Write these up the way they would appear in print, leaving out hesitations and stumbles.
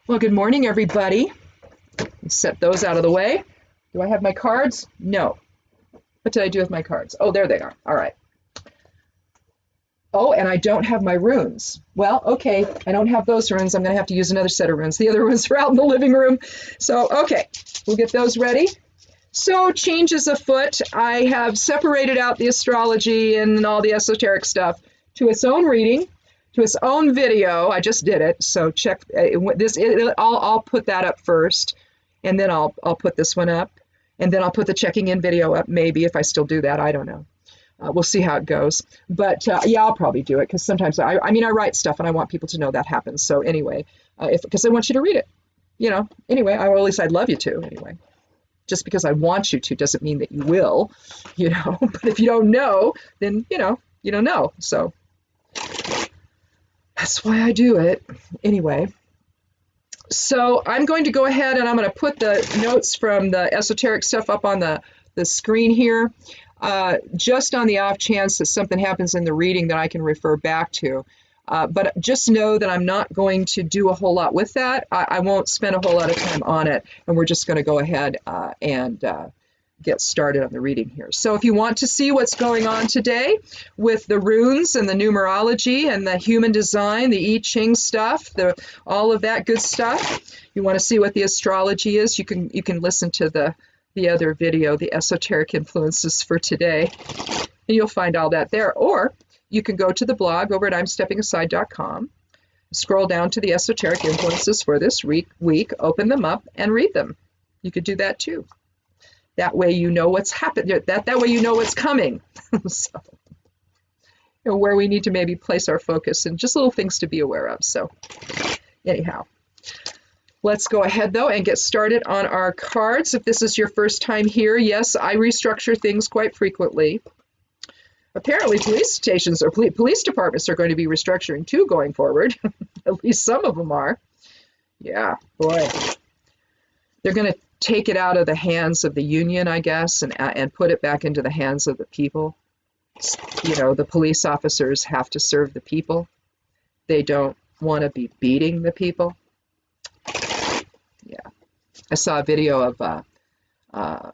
Well, good morning, everybody. Set those out of the way. Do I have my cards? No. What did I do with my cards? Oh, there they are. All right. Oh, and I don't have my runes. Well, okay, I don't have those runes. I'm going to have to use another set of runes. The other ones are out in the living room. So, okay, we'll get those ready. So, changes afoot. I have separated out the astrology and all the esoteric stuff to its own reading, to its own video. I just did it, so check this. I'll put that up first, and then I'll put this one up, and then I'll put the checking in video up. Maybe if I still do that, I don't know. We'll see how it goes. But yeah, I'll probably do it because sometimes I write stuff and I want people to know that happens. So anyway, because I want you to read it, Anyway, or at least I'd love you to. Anyway, just because I want you to doesn't mean that you will, But if you don't know, then you don't know. So that's why I do it. Anyway, so I'm going to go ahead and I'm going to put the notes from the esoteric stuff up on the screen here, just on the off chance that something happens in the reading that I can refer back to. But just know that I'm not going to do a whole lot with that. I won't spend a whole lot of time on it, and we're just going to go ahead and get started on the reading here. So if you want to see what's going on today with the runes and the numerology and the human design, the I Ching stuff, all of that good stuff, you want to see what the astrology is, you can listen to the other video, the esoteric influences for today, and you'll find all that there. Or you can go to the blog over at imsteppingaside.com, scroll down to the esoteric influences for this week, open them up and read them. You could do that too. That way you know what's happened. That way you know what's coming. So, where we need to maybe place our focus and just little things to be aware of. So anyhow, let's go ahead though and get started on our cards. If this is your first time here, yes, I restructure things quite frequently. Apparently police stations or police departments are going to be restructuring too going forward. At least some of them are. Yeah, boy. They're going to take it out of the hands of the union, I guess, and put it back into the hands of the people. The police officers have to serve the people. They don't want to be beating the people. Yeah. I saw a video of, I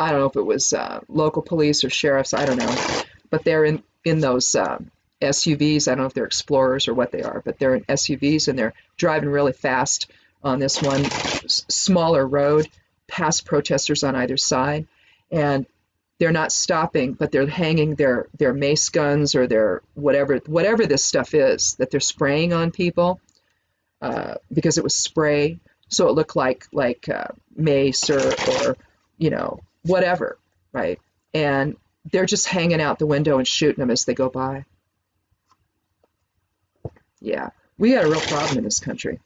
don't know if it was local police or sheriffs, I don't know, but they're in those SUVs. I don't know if they're Explorers or what they are, but they're in SUVs and they're driving really fast on this one smaller road past protesters on either side, and they're not stopping, but they're hanging their mace guns or their whatever this stuff is that they're spraying on people, because it was spray, so it looked like mace or whatever, right? And they're just hanging out the window and shooting them as they go by. Yeah, we got a real problem in this country.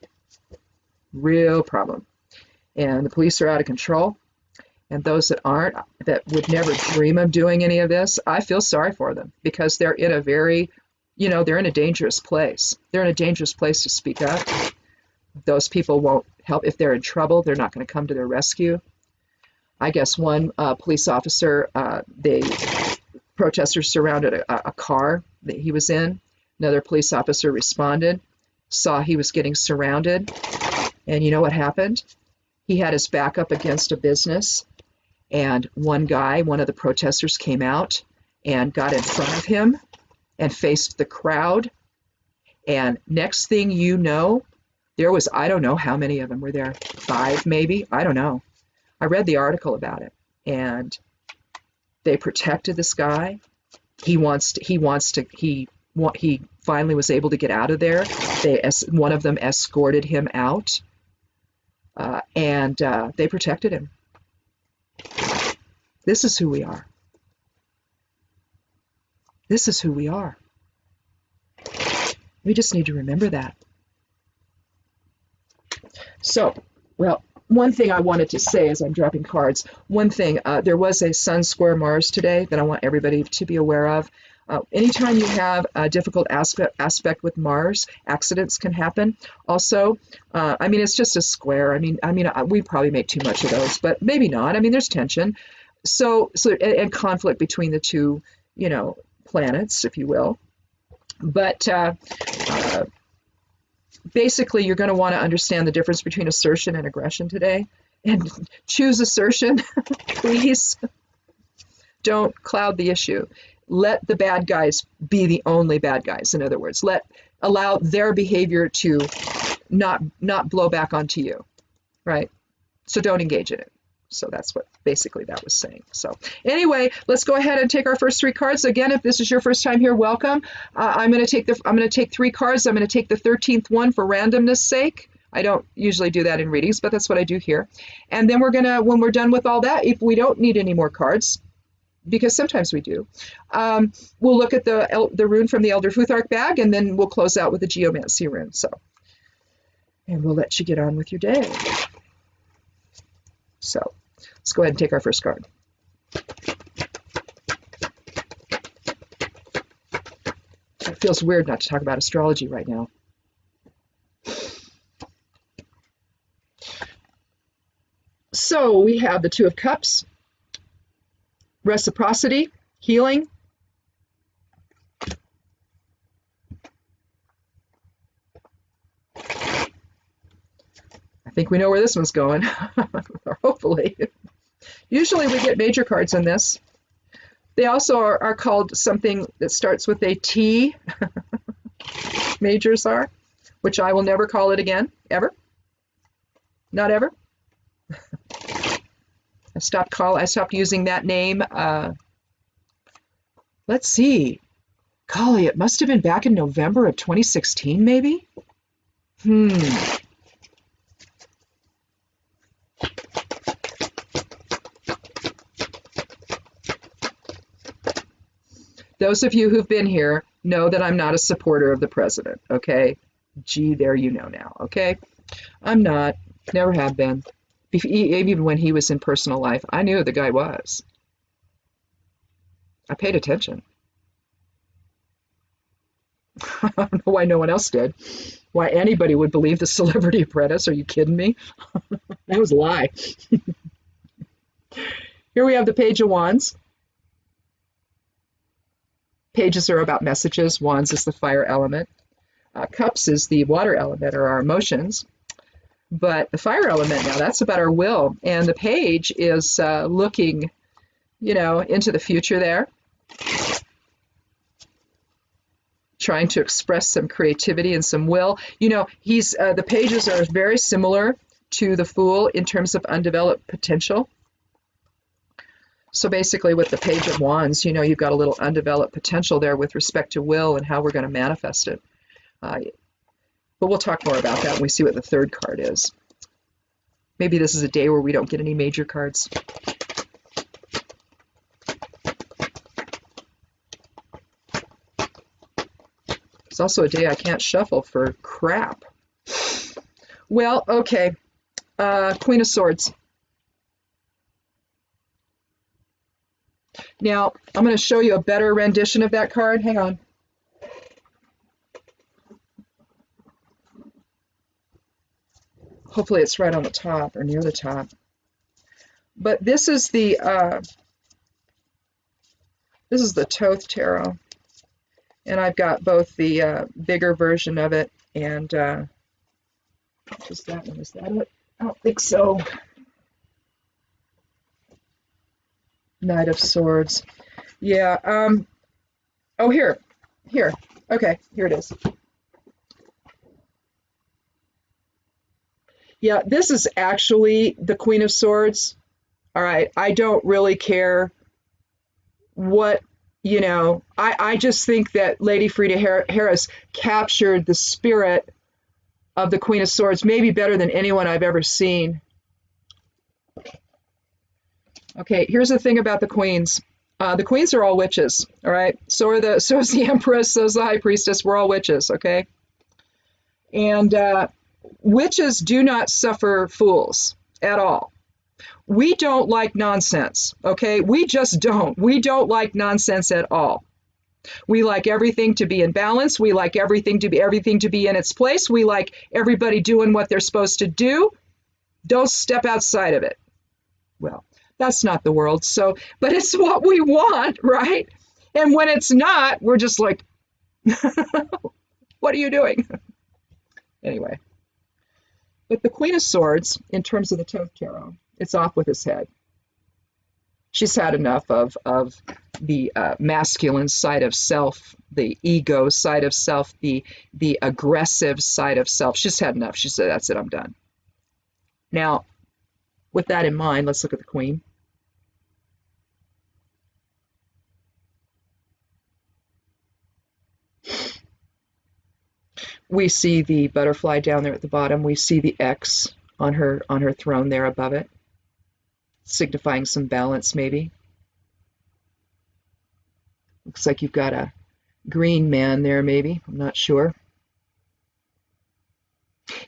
Real problem. And the police are out of control. And those that aren't, that would never dream of doing any of this, I feel sorry for them because they're in a very, they're in a dangerous place. They're in a dangerous place to speak up. Those people won't help. If they're in trouble, they're not going to come to their rescue. I guess one police officer, protesters surrounded a car that he was in. Another police officer responded, saw he was getting surrounded. And you know what happened? He had his back up against a business, and one of the protesters came out and got in front of him and faced the crowd. And next thing you know, there was, I don't know how many of them were there, 5 maybe, I don't know. I read the article about it, and they protected this guy. He finally was able to get out of there. One of them escorted him out. And they protected him. This is who we are. This is who we are. We just need to remember that. So, well, one thing I wanted to say as I'm dropping cards, there was a Sun square Mars today that I want everybody to be aware of. Anytime you have a difficult aspect with Mars, accidents can happen. Also, it's just a square. We probably make too much of those, but maybe not. There's tension. So and conflict between the two, planets, if you will. But basically you're going to want to understand the difference between assertion and aggression today. And choose assertion, please. Don't cloud the issue. Let the bad guys be the only bad guys. In other words, allow their behavior to not blow back onto you, right? So don't engage in it. So that's what basically that was saying. So anyway, let's go ahead and take our first 3 cards. Again, if this is your first time here, welcome. I'm going to take 3 cards. I'm going to take the 13th one for randomness sake. I don't usually do that in readings, but that's what I do here. And then we're going to, when we're done with all that, if we don't need any more cards, because sometimes we do, we'll look at the rune from the Elder Futhark bag, and then we'll close out with the Geomancy rune. So, and we'll let you get on with your day. So let's go ahead and take our first card. It feels weird not to talk about astrology right now. So we have the 2 of Cups, reciprocity, healing. I think we know where this one's going, or hopefully. Usually we get major cards in this. They also are called something that starts with a T. Majors are, which I will never call it again, ever. Not ever. I stopped using that name. Let's see. Golly, it must have been back in November of 2016, maybe? Those of you who've been here know that I'm not a supporter of the president, okay? Gee, there you know now, okay? I'm not. Never have been. Even when he was in personal life, I knew who the guy was. I paid attention. I don't know why no one else did. Why anybody would believe the Celebrity Apprentice. Are you kidding me? That was a lie. Here we have the Page of Wands. Pages are about messages. Wands is the fire element. Cups is the water element, or our emotions. But the fire element now, that's about our will. And the page is looking, into the future there. Trying to express some creativity and some will. The pages are very similar to the Fool in terms of undeveloped potential. So basically with the Page of Wands, you've got a little undeveloped potential there with respect to will and how we're going to manifest it. But we'll talk more about that when we see what the 3rd card is. Maybe this is a day where we don't get any major cards. It's also a day I can't shuffle for crap. Well, okay. Queen of Swords. Now, I'm going to show you a better rendition of that card. Hang on. Hopefully it's right on the top or near the top. But this is the Thoth Tarot. And I've got both the bigger version of it and just that one. Is that it? I don't think so. Knight of Swords. Yeah. Oh, here. Okay, here it is. Yeah, this is actually the Queen of Swords. All right, I don't really care what, I just think that Lady Frida Harris captured the spirit of the Queen of Swords, maybe better than anyone I've ever seen. Okay, here's the thing about the queens. The queens are all witches, all right? So is the Empress, so is the High Priestess. We're all witches, okay? And witches do not suffer fools at all. We don't like nonsense, okay? We just don't. We don't like nonsense at all. We like everything to be in balance. We like everything to be in its place. We like everybody doing what they're supposed to do. Don't step outside of it. Well, that's not the world. So, but it's what we want, right? And when it's not, we're just like, what are you doing? Anyway, but the Queen of Swords, in terms of the 10th tarot, it's off with his head. She's had enough of the masculine side of self, the ego side of self, the aggressive side of self. She's had enough. She said, that's it, I'm done. Now, with that in mind, let's look at the Queen. We see the butterfly down there at the bottom. We see the X on her throne there above it, signifying some balance maybe. Looks like you've got a green man there maybe. I'm not sure.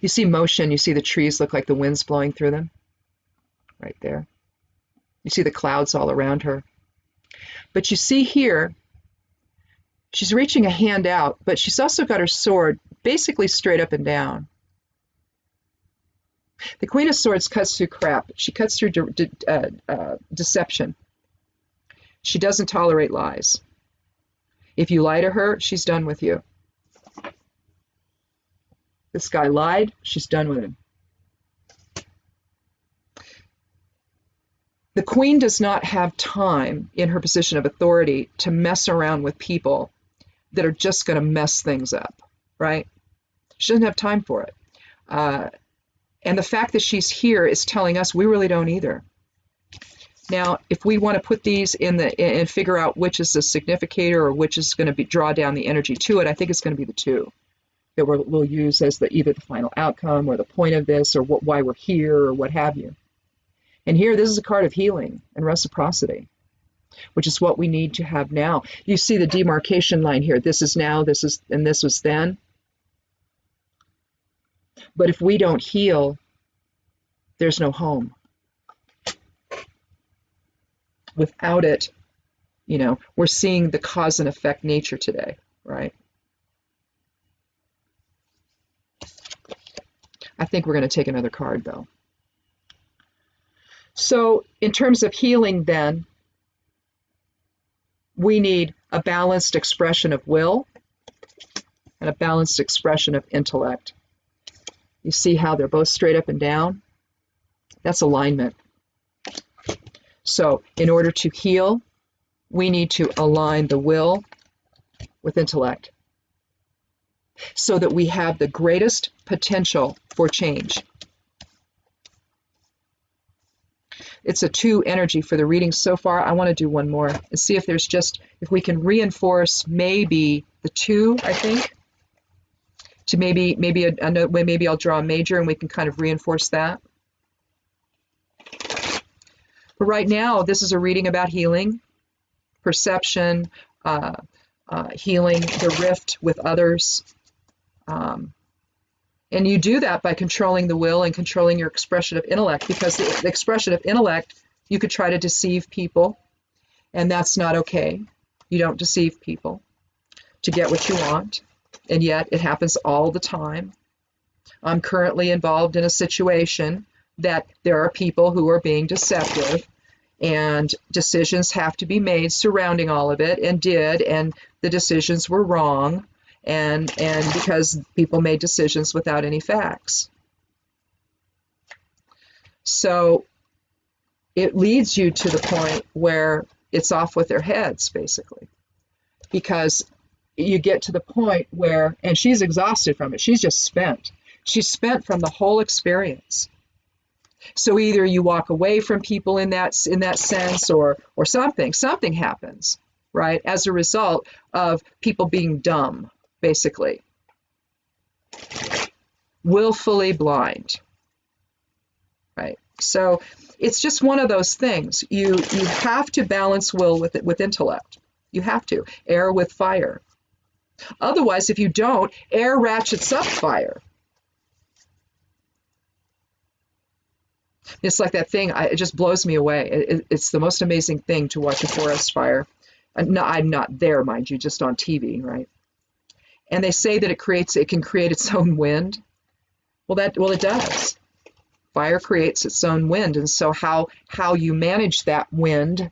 You see motion. You see the trees look like the wind's blowing through them. Right there. You see the clouds all around her. But you see here, she's reaching a hand out, but she's also got her sword basically straight up and down. The Queen of Swords cuts through crap. She cuts through deception. She doesn't tolerate lies. If you lie to her, she's done with you. This guy lied, she's done with him. The Queen does not have time in her position of authority to mess around with people that are just going to mess things up, right? She doesn't have time for it. And the fact that she's here is telling us we really don't either. Now, if we want to put these in and figure out which is the significator or which is going to draw down the energy to it, I think it's going to be the two that we'll use as either the final outcome or the point of this or why we're here or what have you. And here, this is a card of healing and reciprocity, which is what we need to have now. You see the demarcation line here. This is now, this is, and this was then. But if we don't heal, there's no home. Without it, you know, we're seeing the cause and effect nature today, right? I think we're going to take another card, though. So in terms of healing, then, we need a balanced expression of will and a balanced expression of intellect. You see how they're both straight up and down? That's alignment. So in order to heal, we need to align the will with intellect so that we have the greatest potential for change. It's a 2 energy for the reading so far. I want to do one more and see if there's if we can reinforce maybe the 2, I think, to maybe I'll draw a major and we can kind of reinforce that. But right now, this is a reading about healing, perception, healing the rift with others. And you do that by controlling the will and controlling your expression of intellect, because the expression of intellect, you could try to deceive people, and that's not okay. You don't deceive people to get what you want, and yet it happens all the time. I'm currently involved in a situation that there are people who are being deceptive, and decisions have to be made surrounding all of it, and the decisions were wrong. And because people made decisions without any facts. So it leads you to the point where it's off with their heads, basically. Because you get to the point where, and she's exhausted from it, she's just spent. She's spent from the whole experience. So either you walk away from people in that sense, or something happens, right? As a result of people being dumb. Basically, willfully blind, right? So it's just one of those things. You have to balance will with intellect. You have to. Air with fire. Otherwise, if you don't, air ratchets up fire. It's like that thing. It just blows me away. It's the most amazing thing to watch a forest fire. No, I'm not there, mind you, just on TV, right? And they say that it can create its own wind. Well, it does. Fire creates its own wind, and so how you manage that wind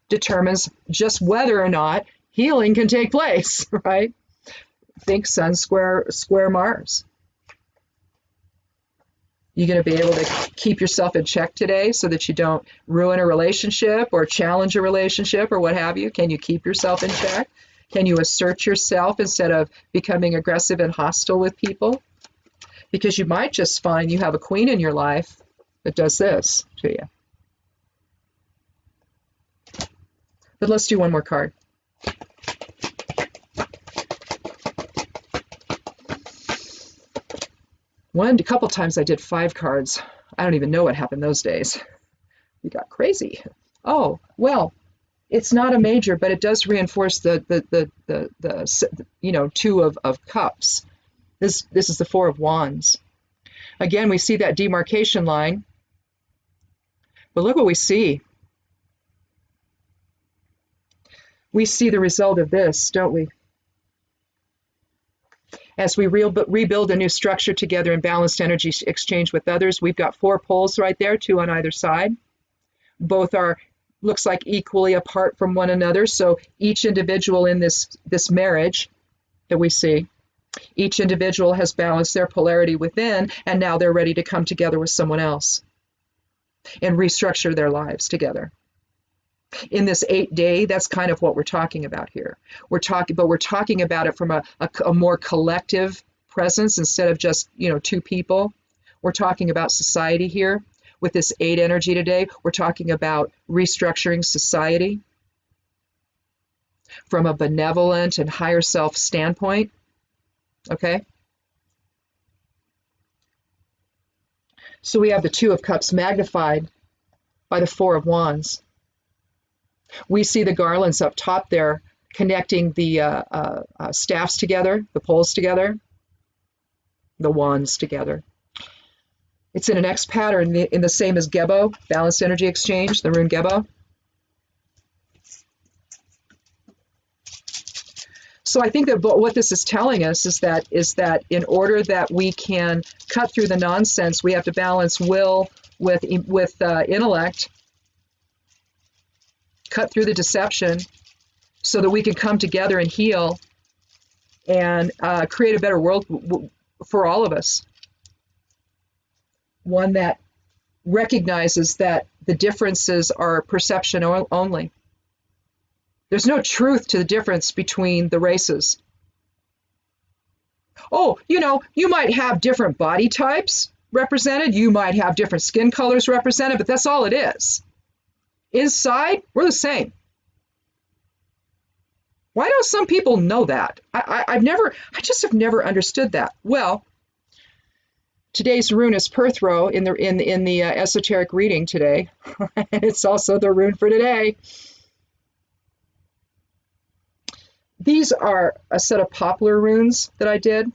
determines just whether or not healing can take place, right? Think Sun square Mars. You going to be able to keep yourself in check today so that you don't ruin a relationship or challenge a relationship or what have you? Can you keep yourself in check? Can you assert yourself instead of becoming aggressive and hostile with people? Because you might just find you have a queen in your life that does this to you. But let's do one more card. A couple times I did 5 cards. I don't even know what happened those days. We got crazy. Oh, well, it's not a major, but it does reinforce the 2 of cups. This is the 4 of wands. Again, we see that demarcation line. But look what we see. We see the result of this, don't we? As we rebuild a new structure together in balanced energy exchange with others, we've got 4 poles right there, 2 on either side. Both are, looks like, equally apart from one another. So each individual in this marriage that we see, each individual has balanced their polarity within, and now they're ready to come together with someone else and restructure their lives together. In this 8-day, that's kind of what we're talking about here. We're talking about it from a more collective presence instead of just 2 people. We're talking about society here. With this 8 energy today, we're talking about restructuring society from a benevolent and higher self standpoint. Okay? So we have the 2 of Cups magnified by the 4 of Wands. We see the garlands up top there connecting the staffs together, the poles together, the wands together. It's in an X pattern in the same as Gebo, balanced energy exchange, the rune Gebo. So I think that what this is telling us is that in order that we can cut through the nonsense, we have to balance will with intellect, cut through the deception so that we can come together and heal and create a better world for all of us. One that recognizes that the differences are perception only. There's no truth to the difference between the races. Oh, you might have different body types represented, you might have different skin colors represented, but that's all it is. Inside, we're the same. Why don't some people know that? I just have never understood that. Well, today's rune is Perthro in the esoteric reading today. It's also the rune for today. These are a set of poplar runes that I did.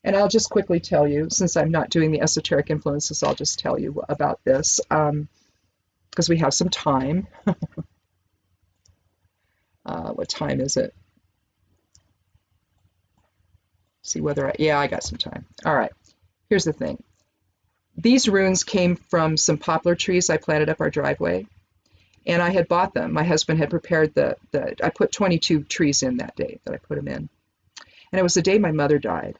And I'll just quickly tell you, since I'm not doing the esoteric influences, I'll just tell you about this. Because we have some time. What time is it? See whether I got some time. All right, here's the thing. These runes came from some poplar trees I planted up our driveway, and I had bought them. My husband had prepared I put 22 trees in that day that I put them in. And it was the day my mother died.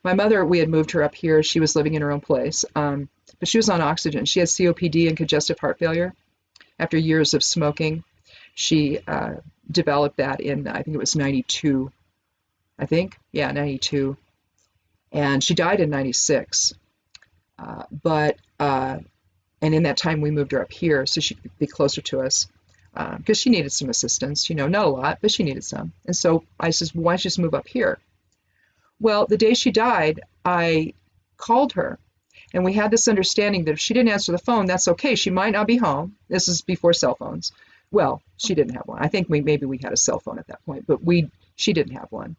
My mother, we had moved her up here. She was living in her own place. But she was on oxygen. She had COPD and congestive heart failure. After years of smoking, she developed that in, I think it was 92. I think, yeah, 92. And she died in 96. And in that time, we moved her up here so she could be closer to us because she needed some assistance, not a lot, but she needed some. And so I said, why don't you just move up here? Well, the day she died, I called her. And we had this understanding that if she didn't answer the phone, that's okay. She might not be home. This is before cell phones. Well, she didn't have one. I think maybe we had a cell phone at that point, but she didn't have one.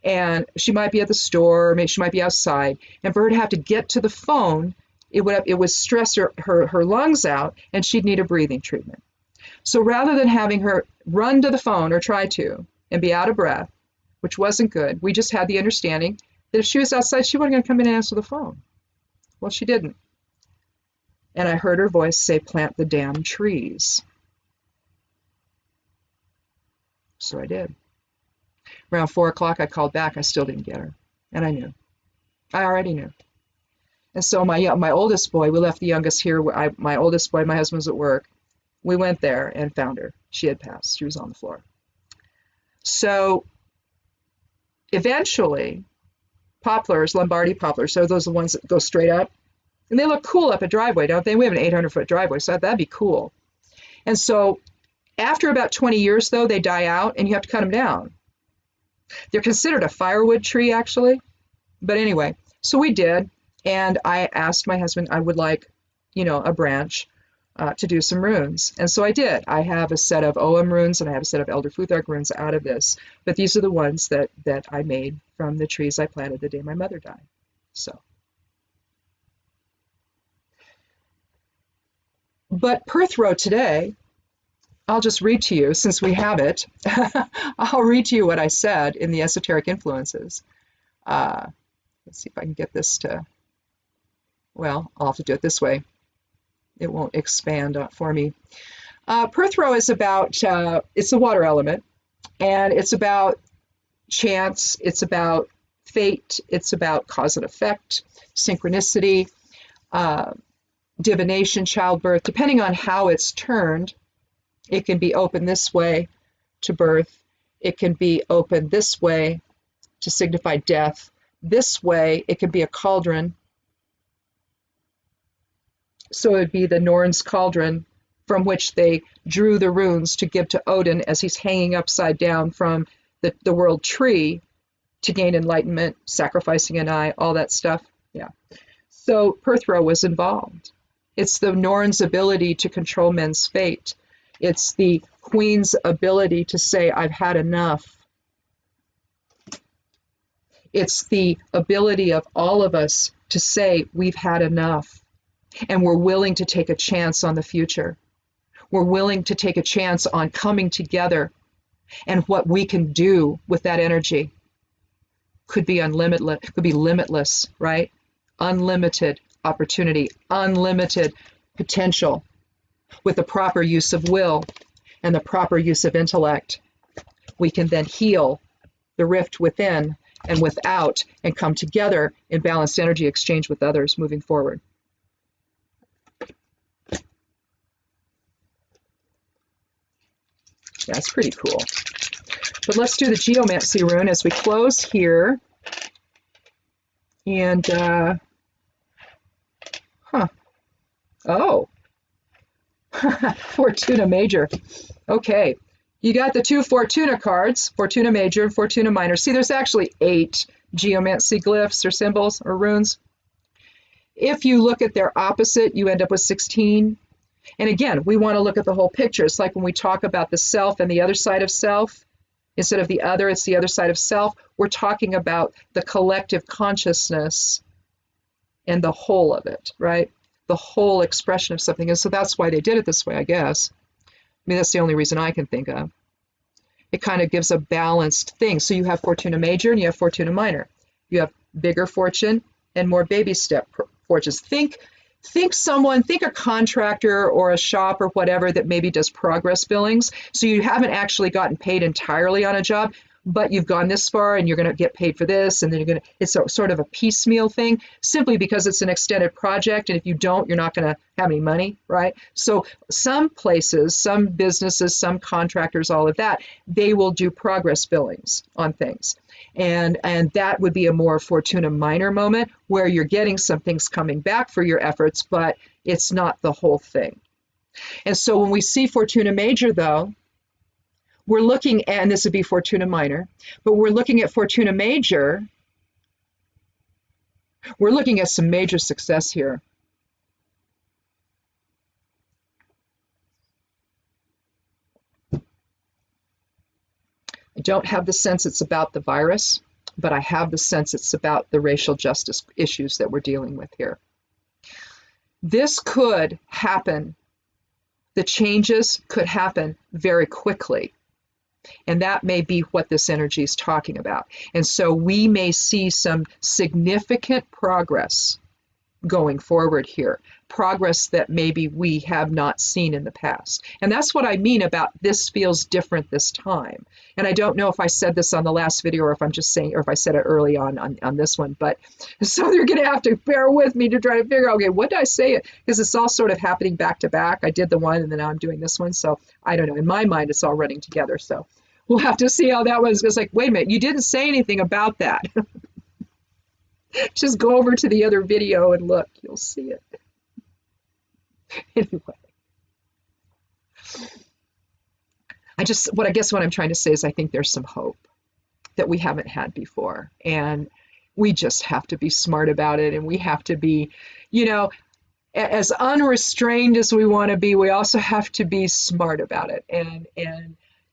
And she might be at the store, maybe she might be outside. And for her to have to get to the phone, it would stress her lungs out, and she'd need a breathing treatment. So rather than having her run to the phone or try to and be out of breath, which wasn't good, we just had the understanding that if she was outside, she wasn't going to come in and answer the phone. Well, she didn't. And I heard her voice say, plant the damn trees. So I did. Around 4 o'clock, I called back. I still didn't get her. And I knew. I already knew. And so my oldest boy, we left the youngest here. My oldest boy, my husband's at work. We went there and found her. She had passed. She was on the floor. So eventually, poplars, Lombardy poplars, so those are the ones that go straight up. And they look cool up a driveway, don't they? We have an 800-foot driveway, so that'd be cool. And so after about 20 years, though, they die out, and you have to cut them down. They're considered a firewood tree, actually. But anyway, so we did, and I asked my husband, I would like, a branch to do some runes. And so I did. I have a set of OM runes, and I have a set of Elder Futhark runes out of this. But these are the ones that I made from the trees I planted the day my mother died. So. But Perth Row today, I'll just read to you, since we have it. I'll read to you what I said in the Esoteric Influences. Let's see if I can get this to, well, I'll have to do it this way. It won't expand for me. Perth Row is about, it's a water element, and it's about chance, it's about fate, it's about cause and effect, synchronicity, divination, childbirth. Depending on how it's turned, it can be open this way to birth. It can be open this way to signify death. This way, it can be a cauldron. So it would be the Norns' cauldron from which they drew the runes to give to Odin as he's hanging upside down from the world tree to gain enlightenment, sacrificing an eye, all that stuff. Yeah. So Perth Row was involved. It's the Norns' ability to control men's fate. It's the Queen's ability to say, I've had enough. It's the ability of all of us to say, we've had enough. And we're willing to take a chance on the future. We're willing to take a chance on coming together. And what we can do with that energy could be unlimited, could be limitless, right? Unlimited opportunity, unlimited potential with the proper use of will and the proper use of intellect. We can then heal the rift within and without and come together in balanced energy exchange with others moving forward. Yeah, it's pretty cool. But let's do the geomancy rune as we close here. And, oh, Fortuna Major. Okay, you got the two Fortuna cards, Fortuna Major and Fortuna Minor. See, there's actually 8 geomancy glyphs or symbols or runes. If you look at their opposite, you end up with 16. And again, we want to look at the whole picture. It's like when we talk about the self and the other side of self. Instead of the other, it's the other side of self. We're talking about the collective consciousness and the whole of it, right? The whole expression of something. And so that's why they did it this way, I guess. I mean, that's the only reason I can think of. It kind of gives a balanced thing. So you have Fortuna Major and you have Fortuna Minor. You have bigger fortune and more baby step fortunes. Think a contractor or a shop or whatever that maybe does progress billings. So you haven't actually gotten paid entirely on a job, but you've gone this far and you're going to get paid for this. And then it's sort of a piecemeal thing simply because it's an extended project. And if you don't, you're not going to have any money, right? So some places, some businesses, some contractors, all of that, they will do progress billings on things. And that would be a more Fortuna Minor moment where you're getting some things coming back for your efforts, but it's not the whole thing. And so when we see Fortuna Major, though, we're looking at, and this would be Fortuna Minor, but we're looking at Fortuna Major, we're looking at some major success here. I don't have the sense it's about the virus, but I have the sense it's about the racial justice issues that we're dealing with here. This could happen. The changes could happen very quickly. And that may be what this energy is talking about. And so we may see some significant progress going forward here, progress that maybe we have not seen in the past. And that's what I mean about this feels different this time. And I don't know if I said this on the last video or if I'm just saying, or if I said it early on this one, but so they're going to have to bear with me to try to figure out, okay, what did I say? Because it's all sort of happening back to back. I did the one and then now I'm doing this one. So I don't know. In my mind, it's all running together. So we'll have to see how that was. It's like, wait a minute, you didn't say anything about that. Just go over to the other video and look, you'll see it. Anyway. I guess what I'm trying to say is I think there's some hope that we haven't had before. And we just have to be smart about it. And we have to be, as unrestrained as we want to be, we also have to be smart about it and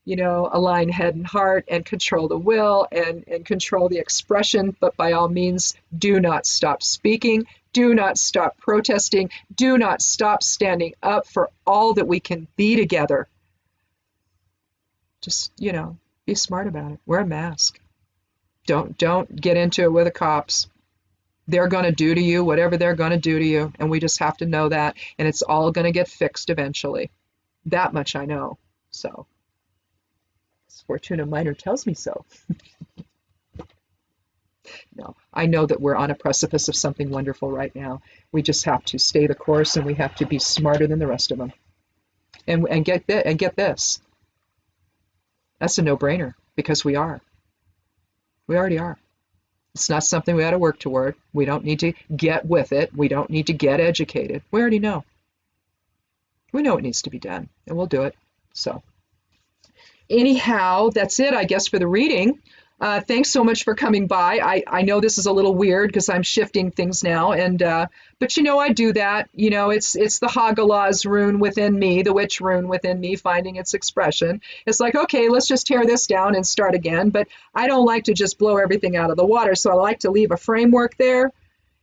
align head and heart and control the will and control the expression. But by all means, do not stop speaking. Do not stop protesting. Do not stop standing up for all that we can be together. Just, be smart about it. Wear a mask. Don't get into it with the cops. They're going to do to you whatever they're going to do to you. And we just have to know that. And it's all going to get fixed eventually. That much I know. So, Fortuna Minor tells me so. No, I know that we're on a precipice of something wonderful right now. We just have to stay the course and we have to be smarter than the rest of them. And get this. That's a no-brainer because we are. We already are. It's not something we ought to work toward. We don't need to get with it. We don't need to get educated. We already know. We know it needs to be done, and we'll do it. So anyhow, that's it, I guess, for the reading. Thanks so much for coming by. I know this is a little weird because I'm shifting things now, but I do that. It's the Hagalaz rune within me, the witch rune within me, finding its expression. It's like, okay, let's just tear this down and start again. But I don't like to just blow everything out of the water, so I like to leave a framework there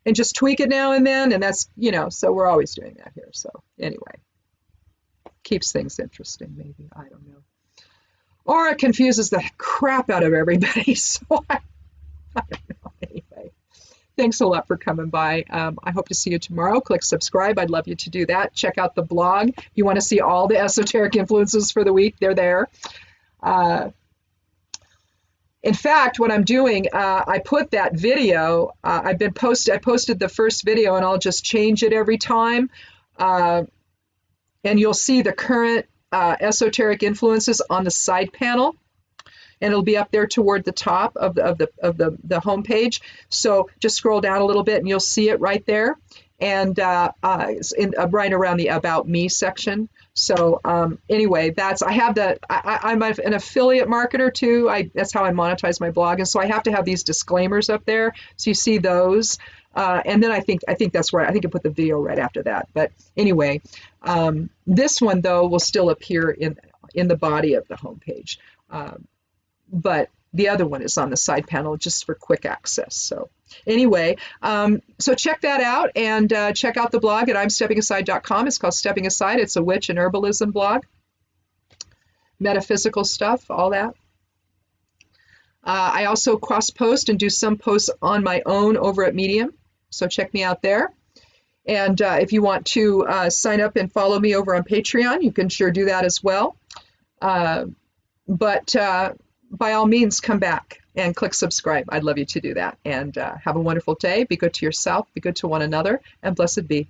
and just tweak it now and then. And that's, so we're always doing that here. So anyway, keeps things interesting, maybe. I don't know. Or it confuses the crap out of everybody. So I don't know. Anyway, thanks a lot for coming by. I hope to see you tomorrow. Click subscribe. I'd love you to do that. Check out the blog. If you want to see all the esoteric influences for the week, they're there. In fact, what I'm doing, I put that video. I posted the first video, and I'll just change it every time. And you'll see the current esoteric influences on the side panel, and it'll be up there toward the top of the home page. So just scroll down a little bit and you'll see it right there, and right around the About Me section. So anyway, I'm an affiliate marketer too. That's how I monetize my blog, and so I have to have these disclaimers up there, so you see those. And then I think that's where I put the video right after that. But anyway, this one though will still appear in the body of the homepage, but the other one is on the side panel just for quick access. So anyway, so check that out and check out the blog at imsteppingaside.com. It's called Stepping Aside. It's a witch and herbalism blog, metaphysical stuff, all that. I also cross-post and do some posts on my own over at Medium, so check me out there. And if you want to sign up and follow me over on Patreon, you can sure do that as well. But by all means, come back and click subscribe. I'd love you to do that. And have a wonderful day. Be good to yourself, be good to one another, and blessed be.